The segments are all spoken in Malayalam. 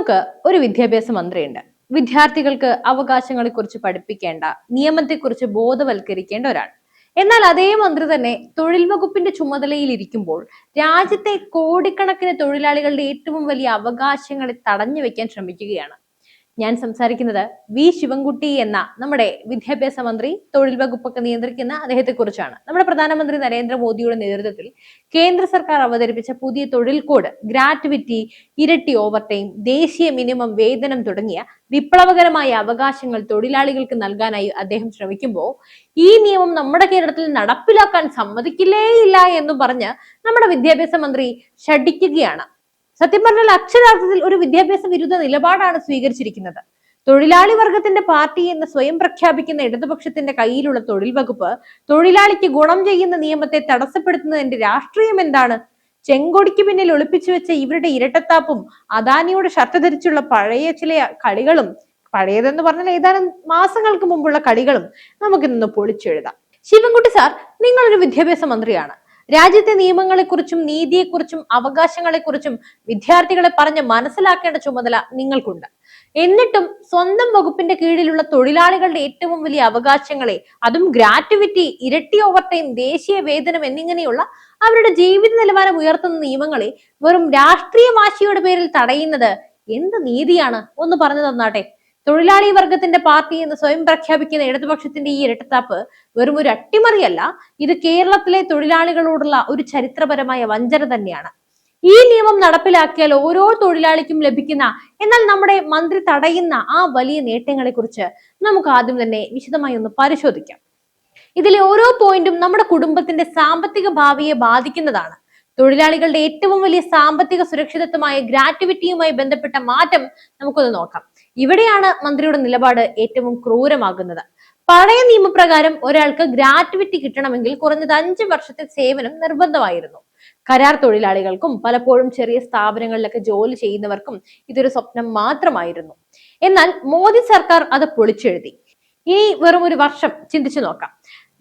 നമുക്ക് ഒരു വിദ്യാഭ്യാസ മന്ത്രിയുണ്ട്. വിദ്യാർത്ഥികൾക്ക് അവകാശങ്ങളെക്കുറിച്ച് പഠിപ്പിക്കേണ്ട, നിയമത്തെക്കുറിച്ച് ബോധവൽക്കരിക്കേണ്ട ഒരാൾ. എന്നാൽ അതേ മന്ത്രി തന്നെ തൊഴിൽ വകുപ്പിന്റെ ചുമതലയിൽ ഇരിക്കുമ്പോൾ രാജ്യത്തെ കോടിക്കണക്കിന് തൊഴിലാളികളുടെ ഏറ്റവും വലിയ അവകാശങ്ങളെ തടഞ്ഞു വെക്കാൻ ശ്രമിക്കുകയാണ്. ഞാൻ സംസാരിക്കുന്നത് വി ശിവൻകുട്ടി എന്ന നമ്മുടെ വിദ്യാഭ്യാസ മന്ത്രി, തൊഴിൽ വകുപ്പൊക്കെ നിയന്ത്രിക്കുന്ന അദ്ദേഹത്തെ കുറിച്ചാണ്. നമ്മുടെ പ്രധാനമന്ത്രി നരേന്ദ്രമോദിയുടെ നേതൃത്വത്തിൽ കേന്ദ്ര സർക്കാർ അവതരിപ്പിച്ച പുതിയ തൊഴിൽ കോഡ് ഗ്രാറ്റുവിറ്റി, ഇരട്ടി ഓവർ ടൈം, ദേശീയ മിനിമം വേതനം തുടങ്ങിയ വിപ്ലവകരമായ അവകാശങ്ങൾ തൊഴിലാളികൾക്ക് നൽകാനായി അദ്ദേഹം ശ്രമിക്കുമ്പോൾ ഈ നിയമം നമ്മുടെ കേരളത്തിൽ നടപ്പിലാക്കാൻ സമ്മതിക്കില്ലേയില്ല എന്ന് പറഞ്ഞ് നമ്മുടെ വിദ്യാഭ്യാസ മന്ത്രി ശഠിക്കുകയാണ്. സത്യം പറഞ്ഞാൽ അക്ഷരാർത്ഥത്തിൽ ഒരു വിദ്യാഭ്യാസ വിരുദ്ധ നിലപാടാണ് സ്വീകരിച്ചിരിക്കുന്നത്. തൊഴിലാളി വർഗത്തിന്റെ പാർട്ടി എന്ന് സ്വയം പ്രഖ്യാപിക്കുന്ന ഇടതുപക്ഷത്തിന്റെ കയ്യിലുള്ള തൊഴിൽ വകുപ്പ് തൊഴിലാളിക്ക് ഗുണം ചെയ്യുന്ന നിയമത്തെ തടസ്സപ്പെടുത്തുന്നതിന്റെ രാഷ്ട്രീയം എന്താണ്? ചെങ്കൊടിക്ക് പിന്നിൽ ഒളിപ്പിച്ചു വെച്ച ഇവരുടെ ഇരട്ടത്താപ്പും അദാനിയുടെ ഷർട്ട് ധരിച്ചുള്ള പഴയ ചില കളികളും, പഴയതെന്ന് പറഞ്ഞാൽ ഏതാനും മാസങ്ങൾക്ക് മുമ്പുള്ള കളികളും നമുക്കിന്ന് പൊളിച്ചെഴുതാം. ശിവൻകുട്ടി സാർ, നിങ്ങളൊരു വിദ്യാഭ്യാസ മന്ത്രിയാണ്. രാജ്യത്തെ നിയമങ്ങളെക്കുറിച്ചും നീതിയെക്കുറിച്ചും അവകാശങ്ങളെക്കുറിച്ചും വിദ്യാർത്ഥികളെ പറഞ്ഞ് മനസ്സിലാക്കേണ്ട ചുമതല നിങ്ങൾക്കുണ്ട്. എന്നിട്ടും സ്വന്തം വകുപ്പിന്റെ കീഴിലുള്ള തൊഴിലാളികളുടെ ഏറ്റവും വലിയ അവകാശങ്ങളെ, അതും ഗ്രാറ്റുവിറ്റി, ഇരട്ടി ഓവർ ടൈം, ദേശീയ വേതനം എന്നിങ്ങനെയുള്ള അവരുടെ ജീവിത നിലവാരം ഉയർത്തുന്ന നിയമങ്ങളെ വെറും രാഷ്ട്രീയ വാശിയുടെ പേരിൽ തടയുന്നത് എന്ത് നീതിയാണ്? ഒന്ന് പറഞ്ഞു തന്നാട്ടെ. തൊഴിലാളി വർഗത്തിന്റെ പാർട്ടി എന്ന് സ്വയം പ്രഖ്യാപിക്കുന്ന ഇടതുപക്ഷത്തിന്റെ ഈ ഇരട്ടത്താപ്പ് വെറും ഒരു അട്ടിമറിയല്ല, ഇത് കേരളത്തിലെ തൊഴിലാളികളോടുള്ള ഒരു ചരിത്രപരമായ വഞ്ചന തന്നെയാണ്. ഈ നിയമം നടപ്പിലാക്കിയാൽ ഓരോ തൊഴിലാളിക്കും ലഭിക്കുന്ന, എന്നാൽ നമ്മുടെ മന്ത്രി തടയുന്ന ആ വലിയ നേട്ടങ്ങളെ കുറിച്ച് നമുക്ക് ആദ്യം തന്നെ വിശദമായി ഒന്ന് പരിശോധിക്കാം. ഇതിലെ ഓരോ പോയിന്റും നമ്മുടെ കുടുംബത്തിന്റെ സാമ്പത്തിക ഭാവിയെ ബാധിക്കുന്നതാണ്. തൊഴിലാളികളുടെ ഏറ്റവും വലിയ സാമ്പത്തിക സുരക്ഷിതത്വമായ ഗ്രാറ്റുവിറ്റിയുമായി ബന്ധപ്പെട്ട മാറ്റം നമുക്കൊന്ന് നോക്കാം. ഇവിടെയാണ് മന്ത്രിയുടെ നിലപാട് ഏറ്റവും ക്രൂരമാകുന്നത്. പഴയ നിയമപ്രകാരം ഒരാൾക്ക് ഗ്രാറ്റുവിറ്റി കിട്ടണമെങ്കിൽ കുറഞ്ഞത് 5 വർഷത്തെ സേവനം നിർബന്ധമായിരുന്നു. കരാർ തൊഴിലാളികൾക്കും പലപ്പോഴും ചെറിയ സ്ഥാപനങ്ങളിലൊക്കെ ജോലി ചെയ്യുന്നവർക്കും ഇതൊരു സ്വപ്നം മാത്രമായിരുന്നു. എന്നാൽ മോദി സർക്കാർ അത് പൊളിച്ചെഴുതി. ഇനി വെറും ഒരു വർഷം ചിന്തിച്ചു നോക്കാം.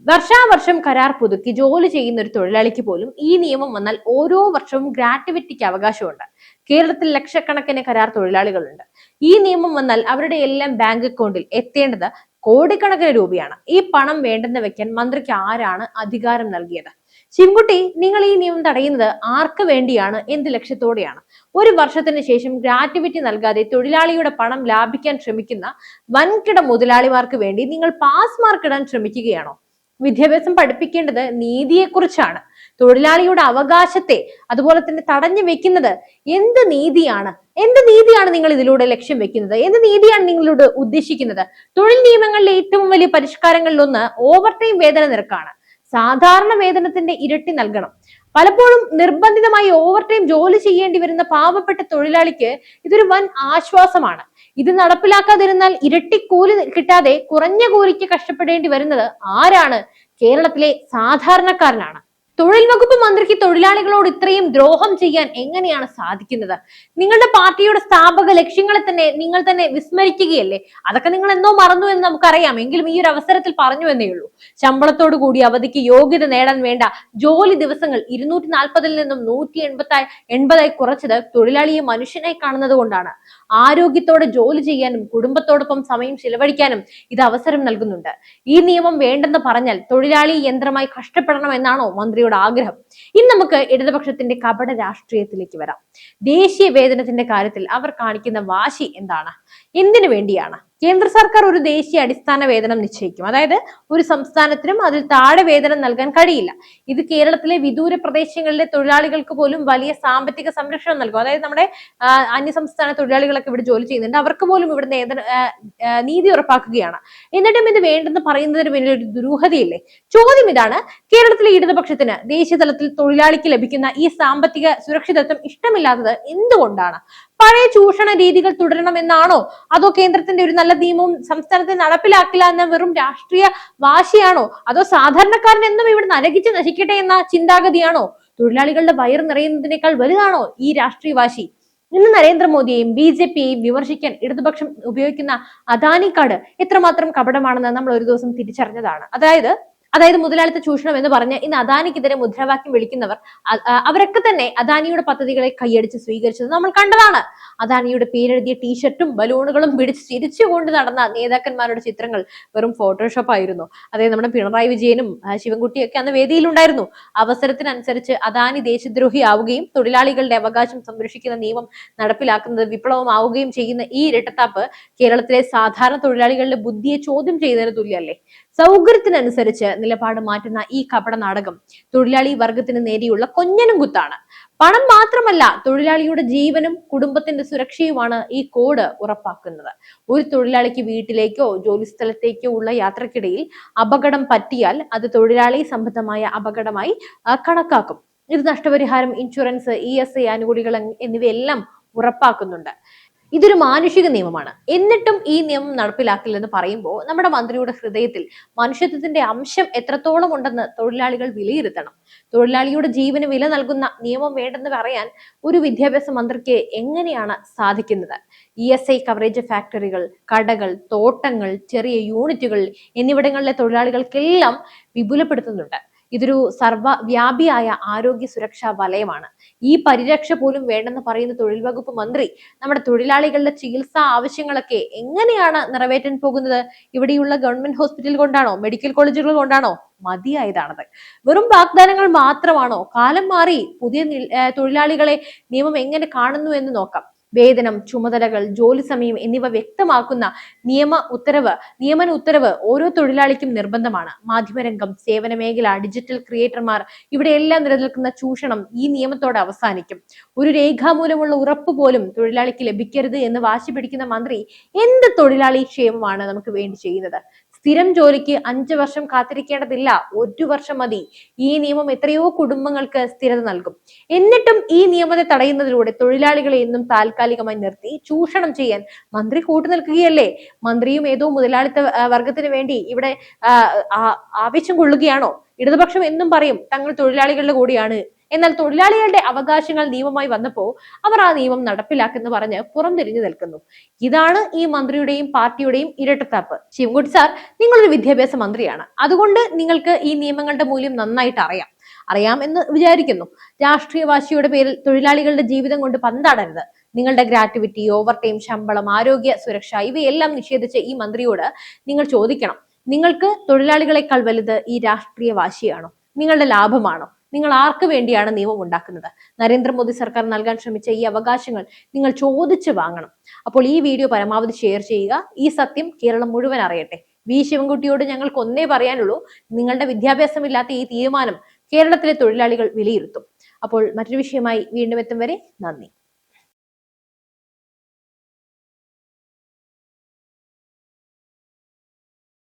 വർഷാവർഷം കരാർ പുതുക്കി ജോലി ചെയ്യുന്ന ഒരു തൊഴിലാളിക്ക് പോലും ഈ നിയമം വന്നാൽ ഓരോ വർഷവും ഗ്രാറ്റുവിറ്റിക്ക് അവകാശമുണ്ട്. കേരളത്തിൽ ലക്ഷക്കണക്കിന് കരാർ തൊഴിലാളികളുണ്ട്. ഈ നിയമം വന്നാൽ അവരുടെ എല്ലാം ബാങ്ക് അക്കൗണ്ടിൽ എത്തേണ്ടത് കോടിക്കണക്കിന് രൂപയാണ്. ഈ പണം വേണ്ടെന്ന് വെക്കാൻ മന്ത്രിക്ക് ആരാണ് അധികാരം നൽകിയത്? ശിവൻകുട്ടി, നിങ്ങൾ ഈ നിയമം തടയുന്നത് ആർക്ക് വേണ്ടിയാണ്? എന്ത് ലക്ഷ്യത്തോടെയാണ്? ഒരു വർഷത്തിന് ശേഷം ഗ്രാറ്റുവിറ്റി നൽകാതെ തൊഴിലാളിയുടെ പണം ലാഭിക്കാൻ ശ്രമിക്കുന്ന വൻകിട മുതലാളിമാർക്ക് വേണ്ടി നിങ്ങൾ പാസ് മാർക്ക് ഇടാൻ ശ്രമിക്കുകയാണോ? വിദ്യാഭ്യാസം പഠിപ്പിക്കേണ്ടത് നീതിയെക്കുറിച്ചാണ്. തൊഴിലാളിയുടെ അവകാശത്തെ അതുപോലെ തന്നെ തടഞ്ഞു വെക്കുന്നത് എന്ത് നീതിയാണ്? എന്ത് നീതിയാണ് നിങ്ങൾ ഇതിലൂടെ ലക്ഷ്യം വെക്കുന്നത്? എന്ത് നീതിയാണ് നിങ്ങളോട് ഉദ്ദേശിക്കുന്നത്? തൊഴിൽ നിയമങ്ങളിലെ ഏറ്റവും വലിയ പരിഷ്കാരങ്ങളിലൊന്ന് ഓവർ ടൈം വേതന നിരക്കാണ്. സാധാരണ വേതനത്തിന്റെ ഇരട്ടി നൽകണം. പലപ്പോഴും നിർബന്ധിതമായി ഓവർ ടൈം ജോലി ചെയ്യേണ്ടി വരുന്ന പാവപ്പെട്ട തൊഴിലാളിക്ക് ഇതൊരു വൻ ആശ്വാസമാണ്. ഇത് നടപ്പിലാക്കാതിരുന്നാൽ ഇരട്ടി കൂലി കിട്ടാതെ കുറഞ്ഞ കൂലിക്ക് കഷ്ടപ്പെടേണ്ടി വരുന്നത് ആരാണ്? കേരളത്തിലെ സാധാരണക്കാരനാണ്. തൊഴിൽ വകുപ്പ് മന്ത്രിക്ക് തൊഴിലാളികളോട് ഇത്രയും ദ്രോഹം ചെയ്യാൻ എങ്ങനെയാണ് സാധിക്കുന്നത്? നിങ്ങളുടെ പാർട്ടിയുടെ സ്ഥാപക ലക്ഷ്യങ്ങളെ തന്നെ നിങ്ങൾ തന്നെ വിസ്മരിക്കുകയല്ലേ? അതൊക്കെ നിങ്ങൾ എന്തോ മറന്നു എന്ന് നമുക്കറിയാം. എങ്കിലും ഈ ഒരു അവസരത്തിൽ പറഞ്ഞു എന്നേ ഉള്ളൂ. ശമ്പളത്തോടു കൂടി അവധിക്ക് യോഗ്യത നേടാൻ വേണ്ട ജോലി ദിവസങ്ങൾ 240 നിന്നും 180 കുറച്ചത് തൊഴിലാളിയെ മനുഷ്യനായി കാണുന്നത് കൊണ്ടാണ്. ആരോഗ്യത്തോടെ ജോലി ചെയ്യാനും കുടുംബത്തോടൊപ്പം സമയം ചിലവഴിക്കാനും ഇത് അവസരം നൽകുന്നുണ്ട്. ഈ നിയമം വേണ്ടെന്ന് പറഞ്ഞാൽ തൊഴിലാളി യന്ത്രമായി കഷ്ടപ്പെടണം എന്നാണോ മന്ത്രിയുടെ ആഗ്രഹം? ഇനി നമുക്ക് ഇടതുപക്ഷത്തിന്റെ കപട രാഷ്ട്രീയത്തിലേക്ക് വരാം. ദേശീയ വേതനത്തിന്റെ കാര്യത്തിൽ അവർ കാണിക്കുന്ന വാശി എന്താണ്? എന്തിനു വേണ്ടിയാണ്? കേന്ദ്ര സർക്കാർ ഒരു ദേശീയ അടിസ്ഥാന വേതനം നിശ്ചയിക്കും. അതായത് ഒരു സംസ്ഥാനത്തിനും അതിൽ താഴെ വേതനം നൽകാൻ കഴിയില്ല. ഇത് കേരളത്തിലെ വിദൂര പ്രദേശങ്ങളിലെ തൊഴിലാളികൾക്ക് പോലും വലിയ സാമ്പത്തിക സംരക്ഷണം നൽകും. അതായത് നമ്മുടെ അന്യസംസ്ഥാന തൊഴിലാളികളൊക്കെ ഇവിടെ ജോലി ചെയ്യുന്നുണ്ട്, അവർക്ക് പോലും ഇവിടെ നീതി ഉറപ്പാക്കുകയാണ്. എന്നിട്ടും ഇത് വേണ്ടെന്ന് പറയുന്നതിന് പിന്നിൽ ഒരു ദുരൂഹതയില്ലേ? ചോദ്യം ഇതാണ്: കേരളത്തിലെ ഇടതുപക്ഷത്തിന് ദേശീയ തലത്തിൽ തൊഴിലാളിക്ക് ലഭിക്കുന്ന ഈ സാമ്പത്തിക സുരക്ഷിതത്വം ഇഷ്ടമില്ലാത്തത് എന്തുകൊണ്ടാണ്? പഴയ ചൂഷണ രീതികൾ തുടരണമെന്നാണോ? അതോ കേന്ദ്രത്തിന്റെ ഒരു നല്ല നിയമവും സംസ്ഥാനത്ത് നടപ്പിലാക്കില്ല എന്ന വെറും രാഷ്ട്രീയ വാശിയാണോ? അതോ സാധാരണക്കാരൻ എന്നും ഇവിടെ നരകിച്ച് നശിക്കട്ടെ എന്ന ചിന്താഗതിയാണോ? തൊഴിലാളികളുടെ വയറ് നിറയുന്നതിനേക്കാൾ വലുതാണോ ഈ രാഷ്ട്രീയ വാശി? ഇന്ന് നരേന്ദ്രമോദിയെയും BJPയെയും വിമർശിക്കാൻ ഇടതുപക്ഷം ഉപയോഗിക്കുന്ന അദാനി കാർഡ് എത്രമാത്രം കപടമാണെന്ന് നമ്മൾ ഒരു ദിവസം തിരിച്ചറിഞ്ഞതാണ്. അതായത് അതായത് മുതലാളിത്ത ചൂഷണം എന്ന് പറഞ്ഞ് ഇന്ന് അദാനിക്കെതിരെ മുദ്രാവാക്യം വിളിക്കുന്നവർ അവരൊക്കെ തന്നെ അദാനിയുടെ പദ്ധതികളെ കൈയടിച്ച് സ്വീകരിച്ചത് നമ്മൾ കണ്ടതാണ്. അദാനിയുടെ പേരെഴുതിയ ടീഷർട്ടും ബലൂണുകളും പിടിച്ച് ചിരിച്ചുകൊണ്ട് നടന്ന നേതാക്കന്മാരുടെ ചിത്രങ്ങൾ വെറും ഫോട്ടോഷോപ്പ് ആയിരുന്നു. അതായത് നമ്മുടെ പിണറായി വിജയനും ശിവൻകുട്ടിയൊക്കെ അന്ന് വേദിയിലുണ്ടായിരുന്നു. അവസരത്തിനനുസരിച്ച് അദാനി ദേശദ്രോഹി ആവുകയും തൊഴിലാളികളുടെ അവകാശം സംരക്ഷിക്കുന്ന നിയമം നടപ്പിലാക്കുന്നത് വിപ്ലവമാവുകയും ചെയ്യുന്ന ഈ ഇരട്ടത്താപ്പ് കേരളത്തിലെ സാധാരണ തൊഴിലാളികളുടെ ബുദ്ധിയെ ചോദ്യം ചെയ്യുന്നതിന് തുല്യല്ലേ? സൗകര്യത്തിനനുസരിച്ച് നിലപാട് മാറ്റുന്ന ഈ കപട നാടകം തൊഴിലാളി വർഗത്തിന് നേരെയുള്ള കൊഞ്ഞനും കുത്താണ്. പണം മാത്രമല്ല, തൊഴിലാളിയുടെ ജീവനും കുടുംബത്തിന്റെ സുരക്ഷയുമാണ് ഈ കോഡ് ഉറപ്പാക്കുന്നത്. ഒരു തൊഴിലാളിക്ക് വീട്ടിലേക്കോ ജോലിസ്ഥലത്തേക്കോ ഉള്ള യാത്രക്കിടയിൽ അപകടം പറ്റിയാൽ അത് തൊഴിലാളി സംബന്ധമായ അപകടമായി കണക്കാക്കും. ഇത് നഷ്ടപരിഹാരം, ഇൻഷുറൻസ്, ESI ആനുകൂല്യങ്ങൾ എന്നിവയെല്ലാം ഉറപ്പാക്കുന്നുണ്ട്. ഇതൊരു മാനുഷിക നിയമമാണ്. എന്നിട്ടും ഈ നിയമം നടപ്പിലാക്കില്ലെന്ന് പറയുമ്പോൾ നമ്മുടെ മന്ത്രിയുടെ ഹൃദയത്തിൽ മനുഷ്യത്വത്തിന്റെ അംശം എത്രത്തോളം ഉണ്ടെന്ന് തൊഴിലാളികൾ വിലയിരുത്തണം. തൊഴിലാളിയുടെ ജീവന് വില നൽകുന്ന നിയമം വേണ്ടെന്ന് പറയാൻ ഒരു വിദ്യാഭ്യാസ മന്ത്രിക്ക് എങ്ങനെയാണ് സാധിക്കുന്നത്? ESI കവറേജ് ഫാക്ടറികൾ, കടകൾ, തോട്ടങ്ങൾ, ചെറിയ യൂണിറ്റുകൾ എന്നിവിടങ്ങളിലെ തൊഴിലാളികൾക്കെല്ലാം വിപുലപ്പെടുത്തുന്നുണ്ട്. ഇതൊരു സർവ്വവ്യാപിയായ ആരോഗ്യ സുരക്ഷാ വലയമാണ്. ഈ പരിരക്ഷ പോലും വേണ്ടെന്ന് പറയുന്ന തൊഴിൽ വകുപ്പ് മന്ത്രി നമ്മുടെ തൊഴിലാളികളുടെ ചികിത്സാ ആവശ്യങ്ങളൊക്കെ എങ്ങനെയാണ് നിറവേറ്റാൻ പോകുന്നത്? ഇവിടെയുള്ള ഗവൺമെന്റ് ഹോസ്പിറ്റൽ കൊണ്ടാണോ, മെഡിക്കൽ കോളേജുകൾ കൊണ്ടാണോ? മതിയായതാണത്. വെറും വാഗ്ദാനങ്ങൾ മാത്രമാണോ? കാലം മാറി. പുതിയ തൊഴിലാളികളെ നിയമം എങ്ങനെ കാണുന്നു എന്ന് നോക്കാം. വേതനം, ചുമതലകൾ, ജോലി സമയം എന്നിവ വ്യക്തമാക്കുന്ന നിയമന ഉത്തരവ് ഓരോ തൊഴിലാളിക്കും നിർബന്ധമാണ്. മാധ്യമരംഗം, സേവന മേഖല, ഡിജിറ്റൽ ക്രിയേറ്റർമാർ, ഇവിടെയെല്ലാം നിലനിൽക്കുന്ന ചൂഷണം ഈ നിയമത്തോടെ അവസാനിക്കും. ഒരു രേഖാമൂലമുള്ള ഉറപ്പ് പോലും തൊഴിലാളിക്ക് ലഭിക്കരുത് എന്ന് വാശി പിടിക്കുന്ന മന്ത്രി എന്ത് തൊഴിലാളി ക്ഷേമമാണ് നമുക്ക് വേണ്ടി ചെയ്യുന്നത്? സ്ഥിരം ജോലിക്ക് 5 വർഷം കാത്തിരിക്കേണ്ടതില്ല, 1 വർഷം മതി. ഈ നിയമം എത്രയോ കുടുംബങ്ങൾക്ക് സ്ഥിരത നൽകും. എന്നിട്ടും ഈ നിയമത്തെ തടയുന്നതിലൂടെ തൊഴിലാളികളെ എന്നും താൽക്കാലികമായി നിർത്തി ചൂഷണം ചെയ്യാൻ മന്ത്രി കൂട്ടുനിൽക്കുകയല്ലേ? മന്ത്രിയും ഏതോ മുതലാളിത്ത വർഗത്തിന് വേണ്ടി ഇവിടെ ആവേശം കൊള്ളുകയാണോ? ഇടതുപക്ഷം എന്നും പറയും തങ്ങൾ തൊഴിലാളികളുടെ കൂടിയാണ്. എന്നാൽ തൊഴിലാളികളുടെ അവകാശങ്ങൾ നിയമമായി വന്നപ്പോൾ അവർ ആ നിയമം നടപ്പിലാക്കെന്ന് പറഞ്ഞ് പുറംതിരിഞ്ഞു നിൽക്കുന്നു. ഇതാണ് ഈ മന്ത്രിയുടെയും പാർട്ടിയുടെയും ഇരട്ടത്താപ്പ്. ശിവൻകുട്ടി സാർ, നിങ്ങളൊരു വിദ്യാഭ്യാസ മന്ത്രിയാണ്. അതുകൊണ്ട് നിങ്ങൾക്ക് ഈ നിയമങ്ങളുടെ മൂല്യം നന്നായിട്ട് അറിയാം എന്ന് വിചാരിക്കുന്നു. രാഷ്ട്രീയ വാശിയുടെ പേരിൽ തൊഴിലാളികളുടെ ജീവിതം കൊണ്ട് പന്താടരുത്. നിങ്ങളുടെ ഗ്രാറ്റുവിറ്റി, ഓവർ ടൈം, ശമ്പളം, ആരോഗ്യ സുരക്ഷ ഇവയെല്ലാം നിഷേധിച്ച് ഈ മന്ത്രിയോട് നിങ്ങൾ ചോദിക്കണം, നിങ്ങൾക്ക് തൊഴിലാളികളെക്കാൾ വലുത് ഈ രാഷ്ട്രീയ വാശിയാണോ? നിങ്ങളുടെ ലാഭമാണോ? നിങ്ങൾ ആർക്ക് വേണ്ടിയാണ് നിയമം ഉണ്ടാക്കുന്നത്? നരേന്ദ്രമോദി സർക്കാർ നൽകാൻ ശ്രമിച്ച ഈ അവകാശങ്ങൾ നിങ്ങൾ ചോദിച്ചു വാങ്ങണം. അപ്പോൾ ഈ വീഡിയോ പരമാവധി ഷെയർ ചെയ്യുക. ഈ സത്യം കേരളം മുഴുവൻ അറിയട്ടെ. ശിവൻകുട്ടിയോട് ഞങ്ങൾക്ക് ഒന്നേ പറയാനുള്ളൂ, നിങ്ങളുടെ വിദ്യാഭ്യാസമില്ലാത്ത ഈ തീരുമാനം കേരളത്തിലെ തൊഴിലാളികൾ വിലയിരുത്തും. അപ്പോൾ മറ്റൊരു വിഷയമായി വീണ്ടും എത്തും വരെ നന്ദി.